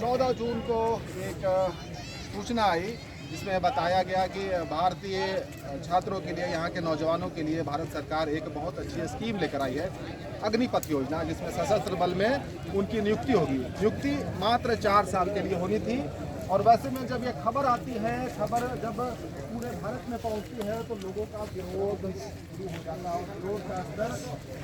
14 जून को एक सूचना आई जिसमें बताया गया कि भारतीय छात्रों के लिए, यहाँ के नौजवानों के लिए भारत सरकार एक बहुत अच्छी स्कीम लेकर आई है, अग्निपथ योजना, जिसमें सशस्त्र बल में उनकी नियुक्ति होगी। नियुक्ति मात्र 4 साल के लिए होनी थी। और वैसे में जब ये खबर आती है, खबर जब पूरे भारत में पहुंचती है तो लोगों का विरोध शुरू हो जाता है और विरोध का स्तर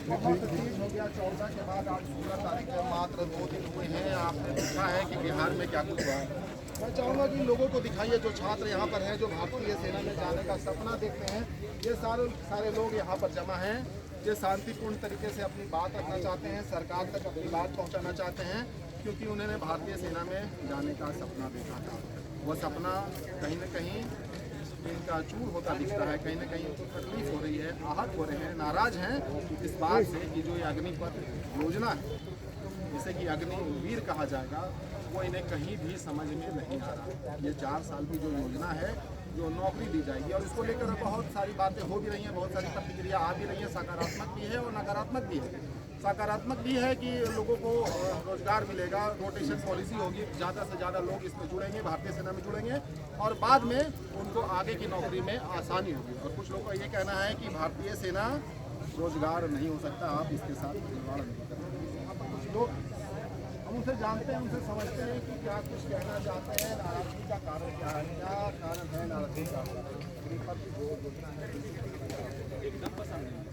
बहुत तेज हो गया। 14 के बाद आज 16 तारीख है, मात्र 2 दिन हुए हैं। आपने पूछा है कि बिहार में क्या कुछ हुआ है। मैं चाहूँगा कि लोगों को दिखाइए, जो छात्र यहाँ पर हैं, जो भारतीय सेना में जाने का सपना देखते हैं, ये सारे लोग यहाँ पर जमा हैं। ये शांतिपूर्ण तरीके से अपनी बात रखना चाहते हैं, सरकार तक अपनी बात पहुँचाना चाहते हैं, क्योंकि उन्होंने भारतीय सेना में जाने का सपना देखा था। वो सपना कहीं न कहीं इनका चूर होता दिखता है, कहीं न कहीं उनको तकलीफ हो रही है, आहत हो रहे हैं, नाराज हैं इस बात से कि जो ये अग्निपथ योजना है, जिसे कि अग्निवीर कहा जाएगा, वो इन्हें कहीं भी समझ में नहीं आ रहा। ये 4 साल की जो योजना है, जो नौकरी दी जाएगी, और इसको लेकर बहुत सारी बातें हो भी रही हैं, बहुत सारी प्रतिक्रिया आ भी रही है, सकारात्मक भी है और नकारात्मक भी है। सकारात्मक भी है कि लोगों को रोजगार मिलेगा, रोटेशन पॉलिसी होगी, ज़्यादा से ज़्यादा लोग इसमें जुड़ेंगे, भारतीय सेना में जुड़ेंगे और बाद में उनको आगे की नौकरी में आसानी होगी। और कुछ लोगों का ये कहना है कि भारतीय सेना रोजगार नहीं हो सकता, आप इसके साथ खिलवाड़ नहीं कर सकते। यहाँ पर कुछ लोग, हम उनसे जानते हैं, उनसे समझते हैं कि क्या कुछ कहना चाहते हैं, नाराजगी का कारण क्या है, क्या कारण है नाराजगी का। एकदम पसंद नहीं है,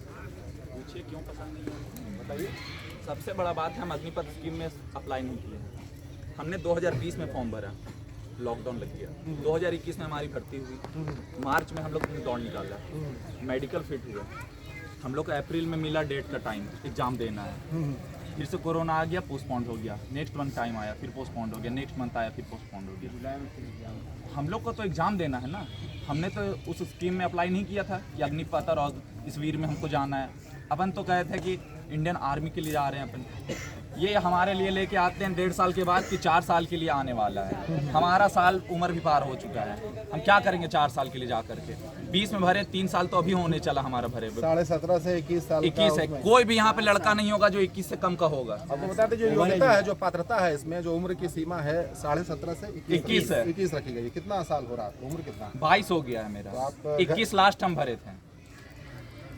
पूछिए क्यों पसंद नहीं है बताइए। सबसे बड़ा बात है, हम अग्निपथ स्कीम में अप्लाई नहीं किए। हमने 2020 में फॉर्म भरा, लॉकडाउन लग गया। 2021 में हमारी भर्ती हुई, मार्च में हम लोग ने दौड़ निकाला, मेडिकल फिट हुए, हम लोग को अप्रैल में मिला डेट का टाइम, एग्ज़ाम देना है। फिर से कोरोना आ गया, पोस्टपोन्ड हो गया, नेक्स्ट मंथ टाइम आया, फिर पोस्टपोन्ड हो गया, नेक्स्ट मंथ आया, फिर पोस्टपोन्ड हो गया। हम लोग को तो एग्ज़ाम देना है ना, हमने तो उस स्कीम में अप्लाई नहीं किया था कि अग्निपथ और इस वीर में हमको जाना है। अपन तो कहे थे कि इंडियन आर्मी के लिए जा रहे हैं अपन, ये हमारे लिए लेके आते हैं 1.5 साल के बाद कि 4 साल के लिए आने वाला है। हमारा साल उम्र भी पार हो चुका है, हम क्या करेंगे 4 साल के लिए जा करके। 20 में भरे, 3 साल तो अभी होने चला हमारा भरे। 17.5 से 21 साल 21 है, कोई भी यहाँ पे लड़का नहीं होगा जो 21 से कम का होगा। आपको बताते जो योग्यता है, जो पात्रता है, इसमें जो उम्र की सीमा है 17.5 से 21 है, 21 रखी गई है। कितना साल हो रहा है, उम्र कितना? 22 हो गया है मेरा, तो आप 21 लास्ट हम भरे थे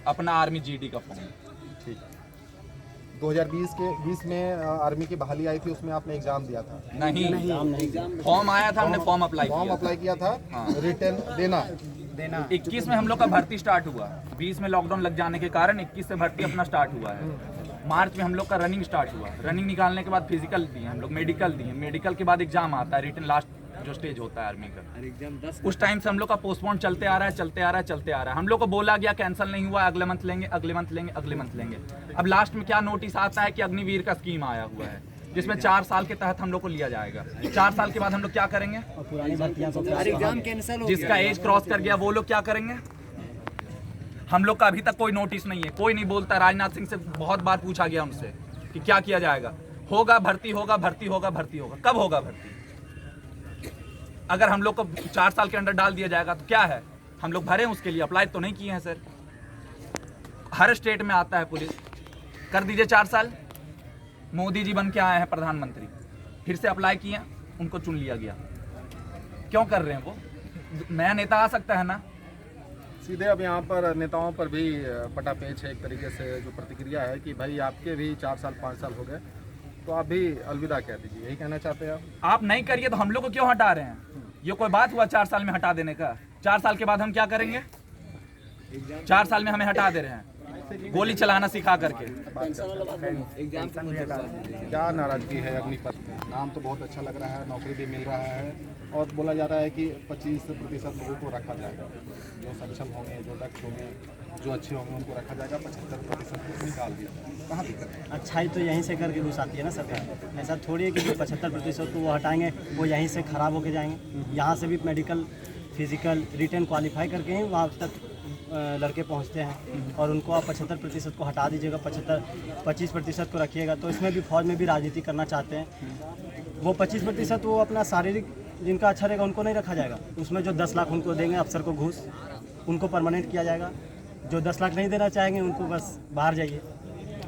अपना आर्मी जीडी का फॉर्म। ठीक, 2020 में आर्मी की बहाली आई थी, उसमें आपने एग्जाम दिया था? नहीं, फॉर्म आया था, हमने फॉर्म अप्लाई किया था, रिटर्न देना। 21 में हम लोग का भर्ती स्टार्ट हुआ, 20 में लॉकडाउन लग जाने के कारण 21 से भर्ती अपना स्टार्ट हुआ है। मार्च में हम लोग का रनिंग स्टार्ट हुआ, रनिंग निकालने के बाद फिजिकल दिए हम लोग, मेडिकल दिए, मेडिकल के बाद एग्जाम आता है, रिटर्न लास्ट जो स्टेज होता है आर्मी का। उस टाइम से हम लोग का पोस्टपोन चलते आ रहा है। हम लोग को बोला गया कैंसिल नहीं हुआ, अगले मंथ लेंगे, अगले मंथ लेंगे। अब लास्ट में क्या नोटिस आता है कि अग्निवीर का स्कीम आया हुआ है, जिसमें 4 साल के तहत हम लोग को लिया जाएगा। 4 साल के बाद हम लोग क्या करेंगे? जिसका एज क्रॉस कर गया वो लोग क्या करेंगे? हम लोग का अभी तक कोई नोटिस नहीं है, कोई नहीं बोलता। राजनाथ सिंह से बहुत बार पूछा गया उनसे कि क्या किया जाएगा, होगा भर्ती होगा। कब होगा भर्ती? अगर हम लोग को 4 साल के अंदर डाल दिया जाएगा तो क्या है? हम लोग भरे उसके लिए, अप्लाई तो नहीं किए हैं सर। हर स्टेट में आता है पुलिस, कर दीजिए 4 साल। मोदी जी बन के आए हैं प्रधानमंत्री, फिर से अप्लाई किए, उनको चुन लिया गया। क्यों कर रहे हैं वो? नया नेता आ सकता है ना। सीधे अब यहाँ पर नेताओं पर भी पटापेच है एक तरीके से, जो प्रतिक्रिया है कि भाई आपके भी 4 साल 5 साल हो गए, तो आप भी अलविदा कह दीजिए, यही कहना चाहते हैं आप नहीं करिए तो हम लोग को क्यों हटा रहे हैं? ये कोई बात हुआ 4 साल में हटा देने का? 4 साल के बाद हम क्या करेंगे? 4 साल में हमें हटा दे रहे हैं, गोली चलाना सिखा करके। क्या नाराजगी है अग्निपथ में? नाम तो बहुत अच्छा लग रहा है, नौकरी भी मिल रहा है, और बोला जा रहा है कि 25% लोगों को रखा जाएगा, जो सक्षम होंगे, जो दक्ष होंगे, जो अच्छे होंगे उनको रखा जाएगा। 75% को निकाल दिया। कहाँ दिक्कत है? अच्छाई तो यहीं से करके घुसाती है ना सरकार। ऐसा थोड़ी है कि जो 75% को वो हटाएंगे वो यहीं से खराब होके जाएंगे। यहाँ से भी मेडिकल, फिजिकल, रिटर्न क्वालिफाई करके ही वहाँ तक लड़के पहुँचते हैं, और उनको आप 75% को हटा दीजिएगा, 25% को रखिएगा, तो इसमें भी फौज में भी राजनीति करना चाहते हैं। वो 25% वो अपना शारीरिक जिनका अच्छा रहेगा उनको नहीं रखा जाएगा, उसमें जो 10 लाख उनको देंगे अफसर को घूस, उनको परमानेंट किया जाएगा। जो 10 लाख नहीं देना चाहेंगे उनको बस बाहर जाइए,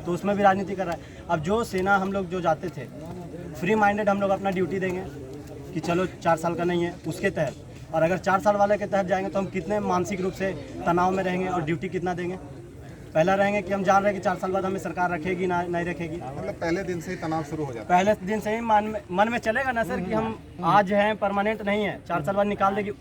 तो उसमें भी राजनीति कर रहा है। अब जो सेना हम लोग जो जाते थे फ्री माइंडेड हम लोग अपना ड्यूटी देंगे कि चलो 4 साल का नहीं है उसके तहत, और अगर 4 साल वाले के तहत जाएंगे तो हम कितने मानसिक रूप से तनाव में रहेंगे और ड्यूटी कितना देंगे। पहला रहेंगे कि हम जान रहे हैं कि 4 साल बाद हमें सरकार रखेगी ना नहीं रखेगी। मतलब पहले दिन से ही तनाव शुरू हो जाता पहले दिन से ही मन में चलेगा ना सर कि हम आज हैं, परमानेंट नहीं है, 4 साल बाद निकाल देगी,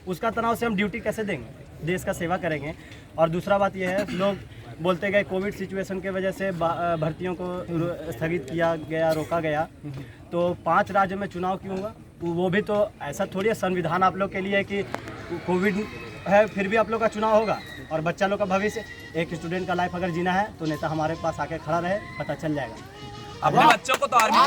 उसका तनाव से हम ड्यूटी कैसे देंगे, देश का सेवा करेंगे। और दूसरा बात यह है, लोग बोलते गए कोविड सिचुएशन के वजह से भर्तियों को स्थगित किया गया, रोका गया, तो 5 राज्य में चुनाव क्यों हुआ? वो भी तो ऐसा थोड़ी है, संविधान आप लोग के लिए कि कोविड है फिर भी आप लोग का चुनाव होगा, और बच्चा लोग का भविष्य, एक स्टूडेंट का लाइफ अगर जीना है तो नेता हमारे पास आके खड़ा रहे, पता चल जाएगा। अपने बच्चों को तो आर्मी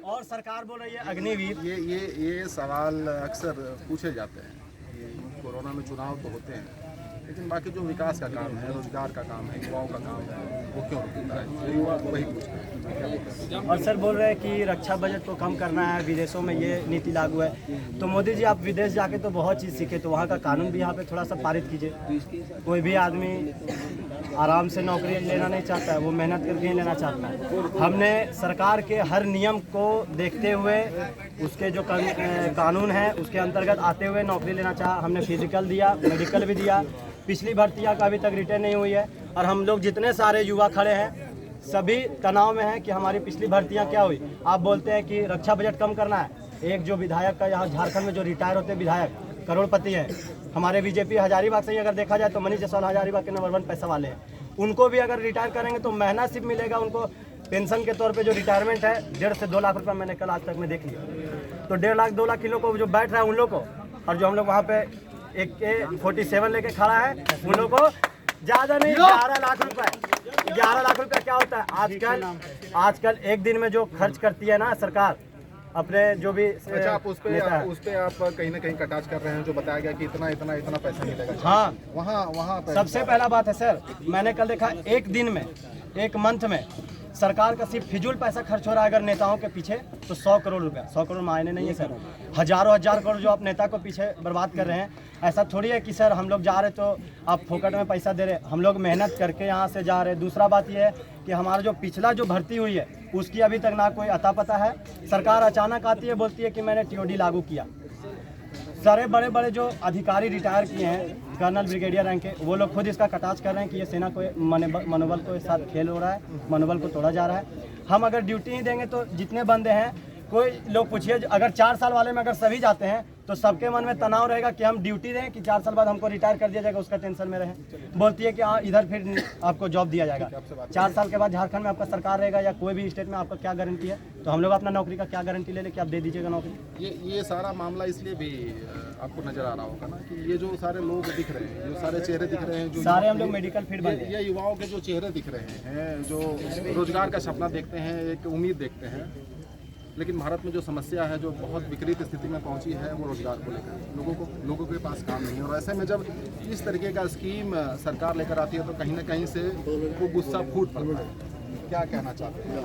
और सरकार बोल रही है अग्निवीर। ये सवाल अक्सर पूछे जाते हैं कि कोरोना में चुनाव तो होते हैं, लेकिन बाकी जो विकास का काम है, रोजगार का काम है, युवाओं का काम है, वो क्यों रुकता है? तो युवा वही पूछते हैं। और सर बोल रहे हैं कि रक्षा बजट को कम करना है, विदेशों में ये नीति लागू है। तो मोदी जी आप विदेश जाके तो बहुत चीज़ सीखे, तो वहाँ का कानून भी यहाँ पे थोड़ा सा पारित कीजिए। कोई भी आदमी आराम से नौकरी लेना नहीं चाहता है, वो मेहनत करके ही लेना चाहता है। हमने सरकार के हर नियम को देखते हुए, उसके जो कानून है उसके अंतर्गत आते हुए नौकरी लेना चाहा। हमने फिजिकल दिया, मेडिकल भी दिया, पिछली भर्तियाँ का अभी तक रिटर्न नहीं हुई है, और हम लोग जितने सारे युवा खड़े हैं सभी तनाव में हैं कि हमारी पिछली भर्तियाँ क्या हुई। आप बोलते हैं कि रक्षा बजट कम करना है, एक जो विधायक का यहाँ झारखंड में जो रिटायर होते हैं विधायक करोड़पति है, हमारे बीजेपी हजारीबाग से ही अगर देखा जाए तो मनीष जायसवाल हजारीबाग के नंबर 1 पैसा वाले हैं, उनको भी अगर रिटायर करेंगे तो महीना सिर्फ मिलेगा उनको पेंशन के तौर पे। जो रिटायरमेंट है 1.5 से 2 लाख रुपया मैंने कल आज तक में देख लिया, तो 1.5 लाख 2 लाख किलो को जो बैठ रहा है उन लोग को, और जो हम लोग वहाँ पे AK-47 लेके खड़ा है उन लोग को ज़्यादा नहीं 11 लाख रुपए। 11 लाख रुपया क्या होता है आजकल एक दिन में जो खर्च करती है ना सरकार अपने जो भी। अच्छा, आप उस पे आप कहीं ना कहीं कटाच कर रहे हैं, जो बताया गया कि इतना पैसा मिलेगा। हाँ, वहाँ सबसे पहला बात है सर, मैंने कल देखा एक दिन में, एक मंथ में सरकार का सिर्फ फिजूल पैसा खर्च हो रहा है अगर नेताओं के पीछे, तो 100 करोड़ रुपया। 100 करोड़ मायने नहीं है सर, हजारों हजार करोड़ जो आप नेता को पीछे बर्बाद कर रहे हैं। ऐसा थोड़ी है कि सर हम लोग जा रहे तो आप फोकट में पैसा दे रहे, हम लोग मेहनत करके यहाँ से जा रहे। दूसरा बात यह है कि हमारा जो पिछला जो भर्ती हुई है उसकी अभी तक ना कोई अता पता है। सरकार अचानक आती है, बोलती है कि मैंने TOD लागू किया। सारे बड़े बड़े जो अधिकारी रिटायर किए हैं, कर्नल ब्रिगेडियर रैंक के, वो लोग खुद इसका कटाच कर रहे हैं कि ये सेना को मनोबल को साथ खेल हो रहा है, मनोबल को तोड़ा जा रहा है। हम अगर ड्यूटी नहीं देंगे तो जितने बंदे हैं, कोई लोग पूछिए अगर 4 साल वाले में अगर सभी जाते हैं तो सबके मन में तनाव रहेगा कि हम ड्यूटी दें कि 4 साल बाद हमको रिटायर कर दिया जाएगा, उसका टेंशन में रहें। बोलती है कि हाँ इधर फिर आपको जॉब दिया जाएगा। 4 साल के बाद झारखंड में आपका सरकार रहेगा या कोई भी स्टेट में, आपका क्या गारंटी है? तो हम लोग अपना नौकरी का क्या गारंटी ले लें कि आप दे दीजिएगा नौकरी? ये सारा मामला इसलिए भी आपको नजर आ रहा होगा ना कि ये जो सारे लोग दिख रहे हैं, जो सारे चेहरे दिख रहे हैं, जो सारे हम लोग मेडिकल फील्ड बने, ये युवाओं के जो चेहरे दिख रहे हैं, जो रोजगार का सपना देखते हैं, एक उम्मीद देखते हैं, लेकिन भारत में जो समस्या है, जो बहुत विपरीत स्थिति में पहुंची है, वो रोजगार को लेकर लोगों के पास काम नहीं है। और ऐसे में जब इस तरीके का स्कीम सरकार लेकर आती है तो कहीं ना कहीं से वो गुस्सा फूट पड़ता है। क्या कहना चाहते हैं?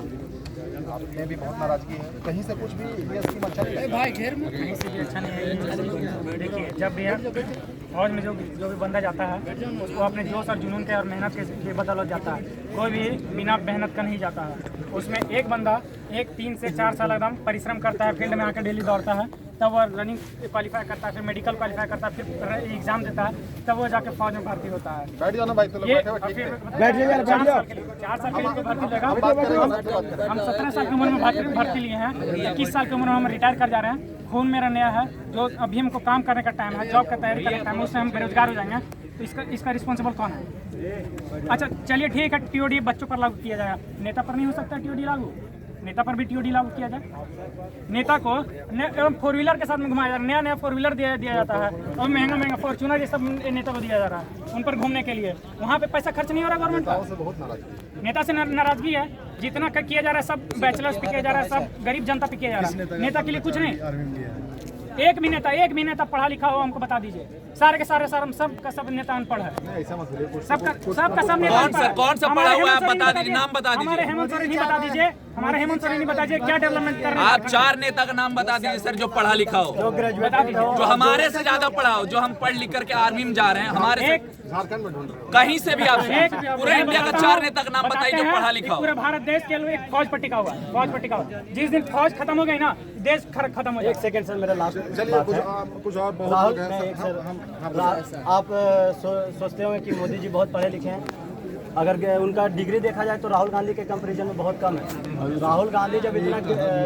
आपने भी बहुत नाराजगी है, कहीं से कुछ भी ये स्कीम अच्छा नहीं लगता भाई घेर में कहीं से भी अच्छा नहीं है। देखिए जब भी फौज में जो भी बंदा जाता है उसको अपने जोश और जुनून के और मेहनत के बदौलत जाता है, कोई भी बिना मेहनत का नहीं जाता है। उसमें एक बंदा 3 से 4 साल एकदम परिश्रम करता है, फील्ड में आकर डेली दौड़ता है, तब वह रनिंग क्वालिफाई करता है, फिर मेडिकल क्वालिफाई करता है, फिर एग्जाम देता है, तब वो जाके फौज में भर्ती होता है। बैठ जाओ ना भाई, तो लोग बैठे हुए ठीक है। 4 साल के लिए भर्ती लेगा। हम 17 साल की उम्र में भर्ती लिए हैं, 21 साल की उम्र में हम रिटायर कर जा रहे हैं। खून मेरा नया है, जो अभी हमको काम करने का टाइम है, जॉब का तैयारी करने का टाइम है, उससे हम बेरोजगार हो जाएंगे, तो इसका रिस्पॉन्सिबल कौन है? अच्छा चलिए ठीक है, TOD बच्चों पर लागू किया जाएगा, नेता पर नहीं हो सकता TOD लागू? नेता पर भी TOD लागू किया जाए। नेता को 4 व्हीलर के साथ में घुमाया जा रहा है, नया 4 व्हीलर दिया जाता है, और महंगा फॉर्च्यूनर ये सब नेता को दिया जा रहा है उन पर घूमने के लिए। वहाँ पे पैसा खर्च नहीं हो रहा गवर्नमेंट का। नेता से नाराजगी है, जितना किया जा रहा है सब बैचलर्स पे किया जा रहा है, सब गरीब जनता पे किया जा रहा है, नेता के लिए कुछ नहीं। एक भी नेता पढ़ा लिखा हो हमको बता दीजिए। सारे के सारे सब नेता अनपढ़ है, सबका सब नेता। कौन सा पढ़ा हुआ है? बता दीजिए, नाम बता दीजिए। हमारे हेमंत सोरेन ही बता दीजिए हमारा हेमंत सोरेन बता दीजिए क्या डेवलपमेंट कर रहे हैं। आप 4 नेता का नाम बता दीजिए सर जो पढ़ा लिखा हो, बता दीजिए। जो हमारे से ज्यादा पढ़ा हो, जो हम पढ़ लिख करके आर्मी में जा रहे हैं, हमारे से झारखंड में ढूंढ रहे हो। कहीं से भी आप पूरे इंडिया का 4 नेता का नाम बताइए जो पढ़ा लिखा हो। पूरे भारत देश के लिए एक फौज पर टिका हुआ है, फौज पर टिका हुआ है। जिस दिन फौज खत्म हो गई ना, देश खत्म हो जाएगा। 1 सेकंड सर, मेरा लास्ट चलिए कुछ और बहुत राहुल, लोग हैं मैं एक सर, सर, आप सोचते होंगे कि मोदी जी बहुत पढ़े लिखे हैं। अगर उनका डिग्री देखा जाए तो राहुल गांधी के कंपैरिजन में बहुत कम है। राहुल गांधी जब इतना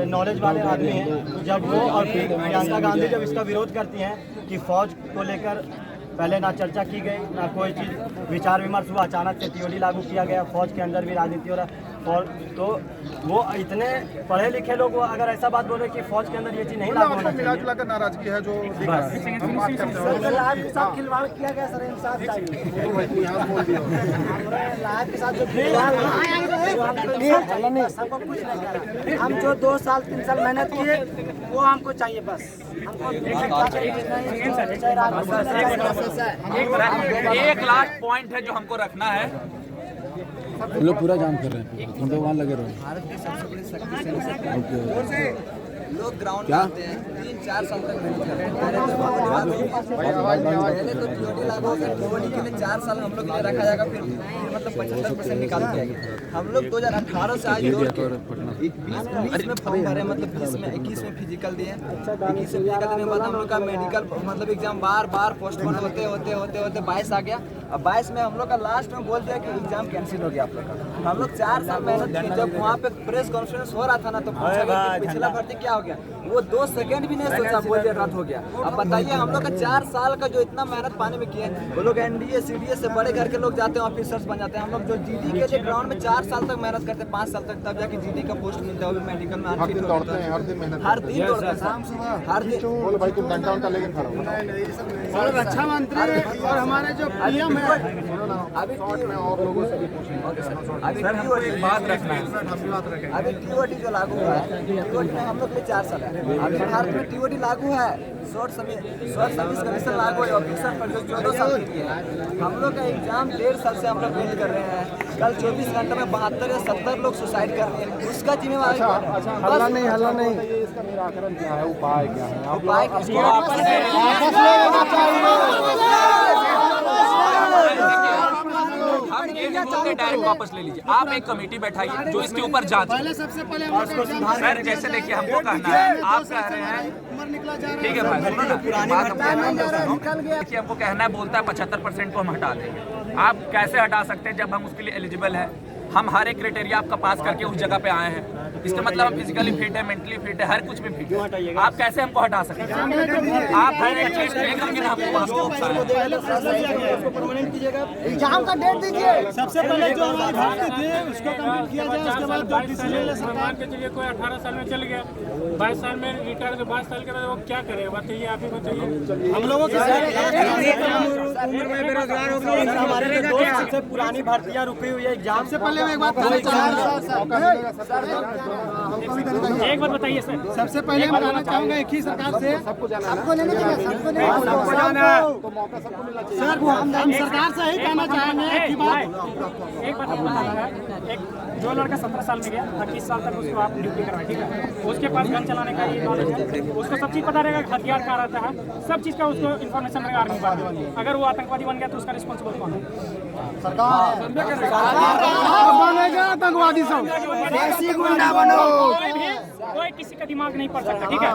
नॉलेज वाले आदमी हैं, जब वो और प्रियंका गांधी जब इसका विरोध करती हैं कि फौज को लेकर पहले ना चर्चा की गई, ना कोई चीज़ विचार विमर्श हुआ, अचानक से टीओडी लागू किया गया, फौज के अंदर भी राजनीति हो रहा है, और तो वो इतने पढ़े लिखे लोग वो अगर ऐसा बात बोले कि फौज के अंदर ये चीज़ नहीं लागू होना मिला चाहिए। जुला कर नाराजगी है जो दिख रहा है। हम बात करते हैं लाइव के साथ खिलवाड़ किया गया सर, इंसाफ चाहिए। भाई तू यहाँ बोल दिया लाइव के साथ जो हमको कुछ नहीं करा। हम जो 2 साल 3 साल मेहनत किए वो हमको चाहिए बस। एक लास्ट पॉइंट है जो हमको रखना है। लोग पूरा जाम कर रहे हैं, तुम तो वहाँ लगे रहो। लोग ग्राउंड में आते हैं, 3-4 साल तक मेहनत करते हैं। पहले तो टीओडी लागू हो गया, टीओडी के लिए 4 साल हम लोग के लिए रखा जाएगा, फिर मतलब 75% निकाल के आएंगे। हम लोग 2018 से आज जोड़ के 20 में फॉर्म भरे, मतलब 20 में 21 में फिजिकल दिए, 21 से फिजिकल देने के बाद हम लोग का मेडिकल मतलब एग्जाम बार पोस्टपोन होते 22 आ गया। अब 22 में हम लोग का लास्ट में बोल दिया कि एग्जाम कैंसिल हो गया आप लोग का। हम लोग 4 साल मेहनत की, जब वहाँ पे प्रेस कॉन्फ्रेंस हो रहा था ना, तो पूछा गया कि पिछला भर्ती क्या हो गया, वो 2 सेकंड भी नहीं सोचा, बोल दिया रात हो गया। अब बताइए हम लोग का 4 साल का जो इतना मेहनत पानी में किए, वो लोग एनडीए सीडीए से बड़े घर के लोग जाते हैं, ऑफिसर्स बन जाते हैं। हम लोग जो जीडी के लिए ग्राउंड में 4 साल तक मेहनत करते हैं, 5 साल तक, तब जाके जीडी का पोस्ट मिलता है, वो भी मेडिकल में हर दिन दौड़ते हैं, हर दिन मेहनत हर दिन दौड़ते हैं, हर दिन। बोलो भाई तुम घंटा लेके खड़ा हो। और रक्षा मंत्री और हमारे जो पीएम है, अभी में और लोगों से भी पूछेंगे। अभी सर हमको एक बात रखना है। अभी टीओडी जो लागू हुआ है, टीओडी में हम लोग के लिए 4 साल है। अभी भारत में टीओडी लागू है, शॉर्ट सर्विस कमीशन लागू है, ऑफिसर पर जो 14 साल के लिए है। हम लोग का एग्जाम 1.5 साल से हम लोग वेट कर रहे हैं। कल 24 घंटे में 72 या 70 लोग सुसाइड कर रहे हैं, उसका जिम्मेवारी हल्ला नहीं इसका निराकरण क्या है, उपाय क्या है? उपाय हम ये नहीं बोलते डायरेक्ट वापस ले लीजिए, आप एक कमेटी बैठाइए जो इसके ऊपर जांच करे। सबसे पहले सर जैसे देखिए हमको कहना है, आप कह रहे हैं, ठीक है भाई सुनो ना, बात हमको देखिए, हमको कहना है, बोलता है 75% को हम हटा देंगे। आप कैसे हटा सकते हैं जब हम उसके लिए एलिजिबल है? हम हर एक क्राइटेरिया आपका पास करके उस जगह पे आए हैं, इसका मतलब हम फिजिकली फिट है, मेंटली फिट है, हर कुछ में फिट है। आप कैसे हमको हटा सकते हैं? आप हर एक चीज लेकर हमको परमानेंट कीजिएगा। एग्जाम का डेट दीजिए। सबसे पहले जो हमारी भर्ती थी उसको कंप्लीट किया जाए, उसके बाद जो डिसीजन ले सकता मान के चलिए कोई 18 साल में चल गया, 22 साल में रिटायर, 22 साल के बाद वो क्या करेगा बताइए, आप ही बताइए। हम लोगों की उम्र में बेरोजगार हो गए, हमारे 2 साल से पुरानी भर्तियां रुकी हुई है। एग्जाम से पहले एक बात एक बात बताइए सर, सबसे पहले मैं कहना चाहूँगा एक ही सरकार से, सबको जाना है, सर हम सरकार से यही कहना चाहेंगे कि एक बात बताइएगा, एक जो लड़का 17 साल में गया, 21 साल तक उसको आप ड्यूटी करवाए, ठीक है, उसके पास गन चलाने का ये नॉलेज है, उसको सब चीज़ पता रहेगा, हथियार कहाँ रहता है, सब चीज़ का उसको इन्फॉर्मेशन रहेगा आर्मी बारे। अगर वो आतंकवादी बन गया तो उसका रिस्पॉन्सिबल कौन है? आतंकवादी सब गुंडा बनो। कोई किसी का दिमाग नहीं पढ़ सकता, ठीक है,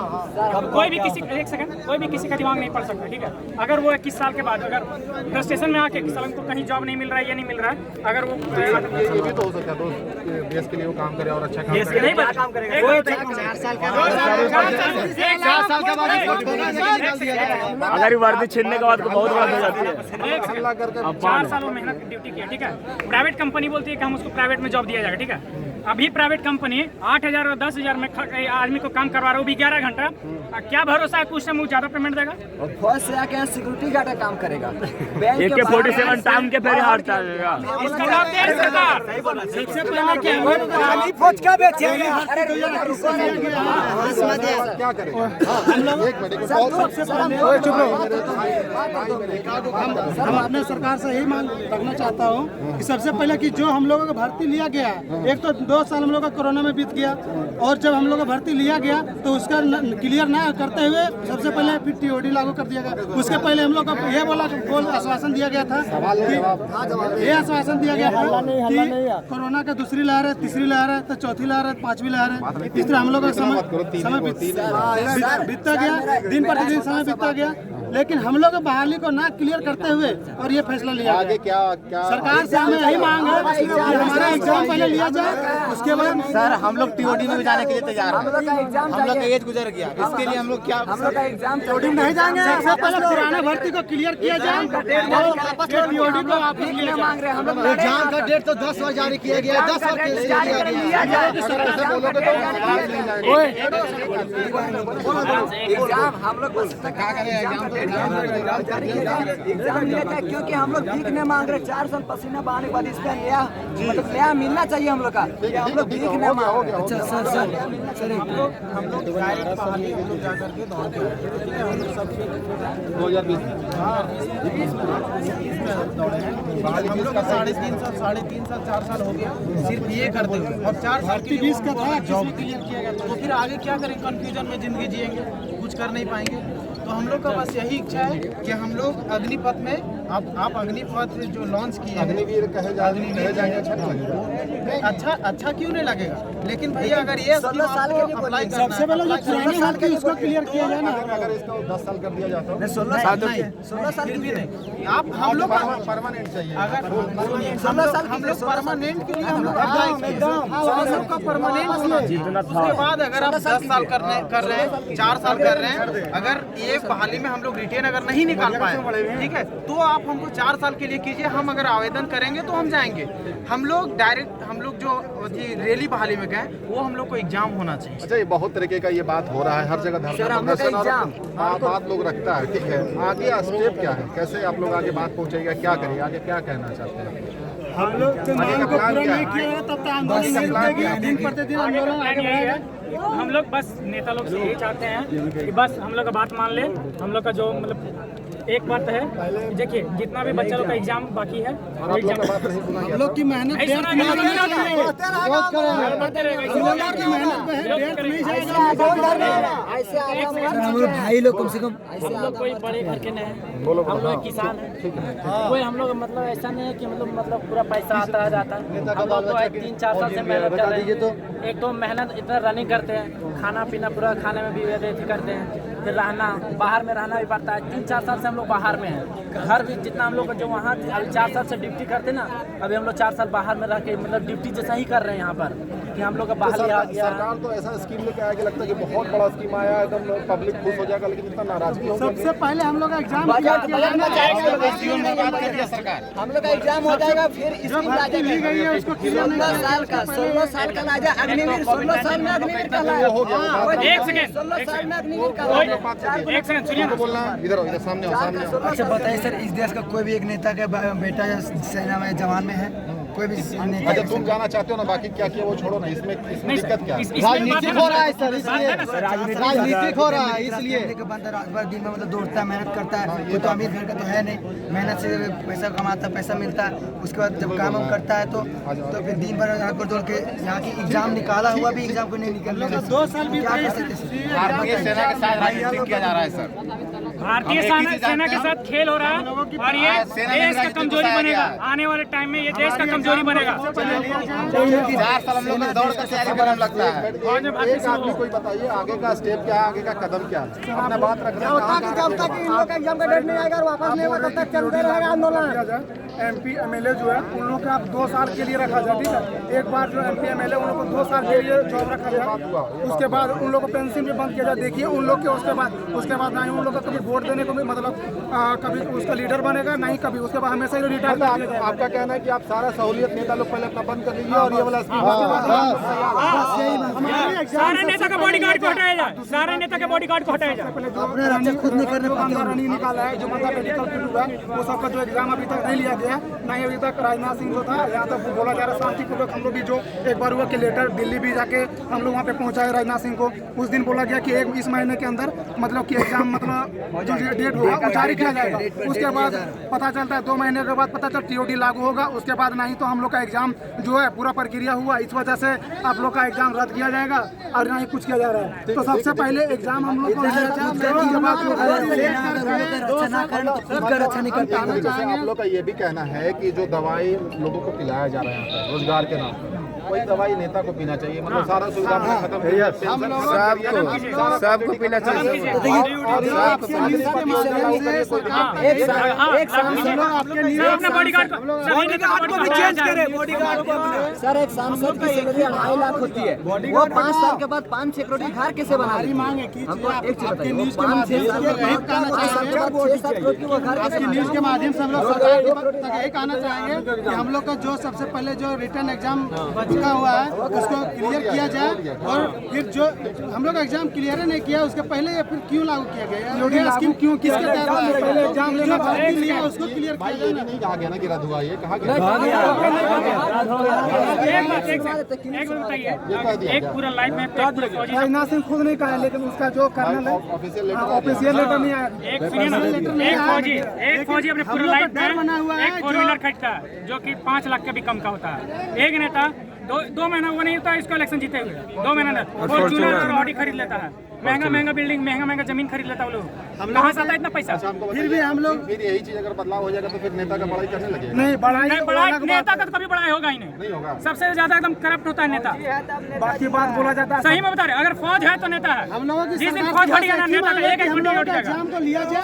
कोई भी किसी, एक सेकंड, कोई भी किसी का दिमाग नहीं पढ़ सकता, ठीक है। अगर वो 21 साल के बाद अगर फ्रस्ट्रेशन में आके कि साल को कहीं जॉब नहीं मिल रहा है, ये नहीं मिल रहा है, अगर वो ये भी तो हो सकता है दोस्त, देश के लिए वो काम करे और अच्छा काम करे। नहीं बड़ा काम करेगा, 4 साल के बाद अगर वर्दी छीनने के बाद बहुत बात हो जाती है। 4 साल वो मेहनत ड्यूटी किया, ठीक है। प्राइवेट कंपनी बोलती है कि हम उसको प्राइवेट में जॉब दिया जाएगा, ठीक है। अभी प्राइवेट कंपनी 8,000 और 10,000 में आदमी को काम करवा रहा है, वो भी 11 घंटा। क्या भरोसा है कुछ समय ज्यादा पेमेंट देगा? और फौज से आके सिक्योरिटी गार्ड का काम करेगा, AK-47 टांग के फिर हाथ चलेगा। इसका जवाब दे सरकार। सबसे पहले क्या फौज का बेचेगा? क्या करेगा? एक मिनट सबसे हम अपने सरकार से यही मांग रखना चाहता हूँ कि सबसे पहले कि जो हम लोगों को भर्ती लिया गया है, एक तो 2 साल हम लोग का कोरोना में बीत गया और जब हम लोग का भर्ती लिया गया तो उसका क्लियर ना करते हुए सबसे पहले फिर टीओडी लागू कर दिया गया। उसके पहले हम लोग को ये आश्वासन दिया गया था कि ये आश्वासन दिया गया था कि कोरोना का दूसरी लहर है, तीसरी लहर है, तो चौथी लहर है, 5वीं लहर है। इस तरह हम लोग का समय बीतता गया, दिन प्रतिदिन समय बीतता गया, लेकिन हम लोग बहाली को ना क्लियर करते हुए और ये फैसला लिया आगे गया। क्या सरकार से हमें यही मांग है कि हमारा एग्जाम पहले लिया जाए, उसके बाद सर हम लोग टीओडी में भी जाने के लिए तैयार हैं। हम लोग का एग्जाम हम लोग का एज गुजर गया, इसके लिए हम लोग क्या हम लोग का एग्जाम टीओडी नहीं जाएंगे। सबसे पहले पुराना भर्ती को क्लियर किया जाए, टीओडी को वापस लिया मांग रहे हैं हम लोग। एग्जाम का डेट तो 10 बार जारी किया गया, 10 बार एग्जाम हम लोग एग्जाम लिया जाए, क्योंकि हम लोग भीख नहीं मांग रहे। 4 साल पसीना बहाने के बाद इस पर नया मतलब नया मिलना चाहिए हम लोग का। हम लोग भीख नहीं मांग रहे। अच्छा सर हम लोग डायरेक्ट बहाली हम लोग जाकर के दौड़ के 2020 बहाली हम लोग का 3.5 साल 4 साल हो गया सिर्फ ये करते हुए, और 4 साल की 20 का था जॉब क्लियर किया गया। तो फिर आगे क्या करें? कंफ्यूजन में जिंदगी जिएंगे, कुछ कर नहीं पाएंगे। तो हम लोग का बस यही इच्छा है कि हम लोग अग्निपथ में आप अग्निपथ जो लॉन्च किए अग्निवीर कहे जाएंगे, अच्छा क्यों नहीं लगेगा? लेकिन भैया अगर ये 16 साल के लिए अप्लाई सबसे पहले जो पुराने साल के उसको क्लियर किया जाए ना। अगर इसको 10 साल कर दिया जाता है 16 साल भी नहीं, आप हम लोग परमानेंट चाहिए। अगर 16 साल हम लोग परमानेंट के लिए हम लोग अप्लाई किए, 16 साल का परमानेंट होना चाहिए। उसके बाद अगर आप 10 साल कर रहे हैं 4 साल कर रहे हैं, अगर ये बहाली में हम लोग रिटेन अगर नहीं निकाल पाए, ठीक है, तो आप हमको 4 साल के लिए कीजिए। हम अगर आवेदन करेंगे तो हम जाएंगे। हम लोग डायरेक्ट हम लोग जो रैली बहाली में गए वो हम लोग को एग्जाम होना चाहिए। अच्छा, ये बहुत तरीके का ये बात हो रहा है हर जगह, बात लोग रखता है, ठीक है। आगे स्टेप क्या है? कैसे आप लोग आगे बात पहुंचेगा? क्या करेंगे आगे? क्या कहना चाहते हैं? हम लोग के मांग को पूरा नहीं किया है तब तक आंदोलन नहीं रुकेगी। दिन प्रतिदिन आंदोलन आगे बढ़ेगा। हम लोग बस नेता लोग से यही चाहते हैं कि बस हम लोग का बात मान ले। हम लोग का जो मतलब एक बात है, देखिए जितना भी बच्चा लोग का एग्जाम बाकी है, हम लोग की मेहनत व्यर्थ नहीं हम लोग भाई लोग कम से कम हम लोग कोई बड़े घर के नहीं हैं, हम लोग किसान हैं। कोई हम लोग मतलब ऐसा नहीं है कि मतलब पूरा पैसा आता है जाता है। हम लोग तो 3-4 साल से मेहनत कर रहे हैं। एक तो मेहनत इतना रनिंग करते हैं, खाना पीना पूरा खाने में भी व्यतीत करते हैं, फिर रहना बाहर में रहना भी पड़ता है। 3-4 साल से हम लोग बाहर में हैं। घर भी जितना हम लोग जो वहाँ 4 साल से ड्यूटी करते ना, अभी हम लोग 4 साल बाहर में रह के मतलब ड्यूटी जैसा ही कर रहे हैं यहाँ पर, कि हम लोग का बाहर आ गया। सरकार तो ऐसा स्कीम लेके आया कि लगता है कि बहुत बड़ा स्कीम आया है, एकदम पब्लिक खुश हो जाएगा, लेकिन इतना नाराजगी हो गई। सबसे पहले हम लोग का एग्जाम हम लोग का एग्जाम हो जाएगा, फिर स्कीम आ ली गई है उसको क्लियर नहीं 16 साल का राजा अग्निवीर 16 साल में अग्निवीर का एक सेकंड 16 साल में अग्निवीर का एक सेकंड सुनिए ना। बोलना इधर सामने आओ। अच्छा बताइए सर, इस देश का कोई भी एक नेता का बेटा या सेना में जवान में है? कोई भी नेता? अच्छा, तुम जाना चाहते हो ना, बाकी क्या किया वो छोड़ो ना। इसमें दिक्कत क्या है? राजनीतिक हो रहा है सर, इसलिए राजनीतिक हो रहा है, इसलिए के बंदा रात भर दिन में मतलब दौड़ता है, मेहनत करता है। ये तो अमीर घर का तो है नहीं, मेहनत से पैसा कमाता है, पैसा मिलता है। उसके बाद जब काम करता है तो फिर दिन भर रात भर दौड़ के यहाँ की एग्जाम निकाला हुआ भी एग्जाम को नहीं निकल रहा। 2 साल भी भारतीय सेना के साथ राजनीति किया जा रहा है सर। भारतीय सेना के साथ खेल हो रहा है और ये देश का कमजोरी बनेगा। आने वाले टाइम में ये देश का कमजोरी बनेगा। 4 साल हम लोग दौड़ कर तैयारी करने लगता है। एक आदमी कोई बताइए आगे का स्टेप क्या है, आगे का कदम क्या है? अपना बात रखना। जब तक इन लोग का एग्जाम का डेट नहीं आएगा और वापस नहीं होगा तब तक चलते रहेगा आंदोलन। MP MLA जो है उन लोग का 2 साल के लिए रखा जाए, ठीक है। एक बार जो MP MLA उन लोग को 2 साल के लिए जॉब रखा जाए, उसके बाद उन लोग को पेंशन भी बंद किया जाए। देखिए उन लोग के उसके बाद ना ही उन लोग का कभी वोट देने को भी मतलब कभी उसका लीडर बनेगा, नहीं कभी उसके बाद हमेशा ही रिटायर। आपका कहना है कि आप सारा सहूलियत नेता लोग पहले अपना बंद कर लीजिए और ये वाला सारे नेता का बॉडीगार्ड को हटाया जाए, सारे नेता के बॉडीगार्ड को हटाया जाए। अपने राज्य खुद नहीं करने का रनिंग निकाला है, जो मतलब मेडिकल फील्ड हुआ है वो सबका जो एग्जाम अभी तक नहीं लिया गया, नहीं अभी तक। राजनाथ सिंह जो था यहाँ तक बोला जा रहा शांतिपूर्वक, हम लोग भी जो एक बार हुआ कि लेटर दिल्ली भी जाके हम लोग वहाँ पे पहुँचाए राजनाथ सिंह को। उस दिन बोला गया कि इस महीने के अंदर मतलब कि एग्जाम मतलब जो डेट होगा वो जारी किया जाएगा। उसके बाद पता चलता है 2 महीने के बाद पता चलता टीओडी लागू होगा, उसके बाद नहीं तो हम लोग का एग्जाम जो है पूरा प्रक्रिया हुआ, इस वजह से आप लोग का एग्जाम रद्द किया जाएगा और ना ही कुछ किया जा रहा है। तो सबसे पहले एग्जाम हम लोग को आप लोग का ये भी कहना है कि जो दवाई लोगों को पिलाया जा रहा है यहाँ पर रोजगार के नाम पर, वही दवाई नेता को पीना चाहिए, मतलब सारा सुविधा खत्म सबको पीना चाहिए। सर एक सांसद की सैलरी 2.5 लाख होती है, वो 5 साल के बाद 5 सिक्योरिटी घर कैसे बना रही मांग है? हमको एक चीज बताइए, 5-6 साल के बाद 6-7 करोड़ वो घर आपकी न्यूज़ के माध्यम से हम लोग सरकार तक यही कहना चाहेंगे कि हम लोग का जो सबसे पहले जो रिटर्न एग्जाम रुका हुआ है उसको क्लियर किया जाए, और फिर जो हम लोग एग्जाम क्लियर नहीं किया उसके पहले या फिर क्यों लागू किया गया, ये स्कीम क्यों, किसके तहत पहले एग्जाम लेना लिया उसको क्लियर किया जाए। नहीं कहा गया ना कि रद्द हुआ, ये कहा गया। एक बताइए, एक पूरा लाइफ में राजनाथ सिंह खुद नहीं कहा, लेकिन उसका जो कर्नल है ऑफिशियल लेटर नहीं आया। एक फौजी अपने पूरे लाइफ में एक 4 व्हीलर खरीदता है जो कि 5 लाख के भी कम का होता है। एक नेता 2 महीना वो नहीं होता इसको इलेक्शन जीते हुए 2 महीना फॉर्च्यूनर और ऑडी खरीद लेता है, महंगा बिल्डिंग महंगा जमीन खरीद लेता है। वो लोग कहाँ से आता है इतना पैसा? फिर भी हम लोग फिर यही चीज अगर बदलाव हो जाएगा तो फिर नेता का बड़ाई करने लगेगा। नहीं बढ़ाई नेता का तो कभी बड़ाई होगा ही नहीं होगा। सबसे ज्यादा एकदम करप्ट होता है नेता। बाकी बात बोला जाता है, सही में बता रहे, अगर फौज है तो नेता है। हम लोगों की जिस दिन फौज हट गया ना नेता का एक मिनट उठ जाएगा। एग्जाम को लिया जाए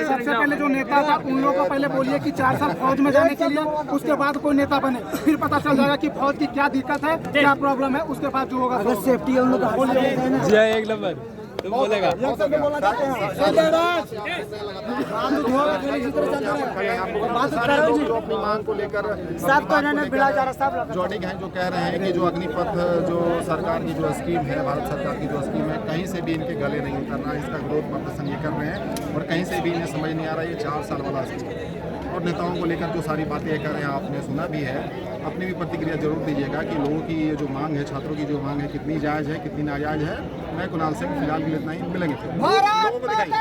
सबसे पहले जो नेता था उन लोगों को पहले बोलिए कि 4 साल फौज में जाने के लिए, उसके बाद कोई नेता बने, फिर पता चल जाएगा कि फौज की क्या दिक्कत है, क्या प्रॉब्लम है, उसके बाद जो होगा अगर सेफ्टी है उन लोग एक नंबर तुम बोलेगा। आपको जो अपनी मांग को लेकर जॉइनिंग हैं, जो कह रहे हैं कि जो अग्निपथ जो सरकार की जो स्कीम है, भारत सरकार की जो स्कीम है, कहीं से भी इनके गले नहीं उतरना, इसका विरोध प्रदर्शन ये कर रहे हैं और कहीं से भी इन्हें समझ नहीं आ रहा है ये 4 साल वाला स्कीम। और नेताओं को लेकर जो सारी बातें कर रहे हैं आपने सुना भी है, अपनी भी प्रतिक्रिया जरूर दीजिएगा कि लोगों की ये जो मांग है, छात्रों की जो मांग है, कितनी जायज़ है, कितनी नाजायज़ है। मैं कुणाल सिंह फिलहाल के लिए इतना ही, मिलेंगे फिर। लोगों को दिखाइए।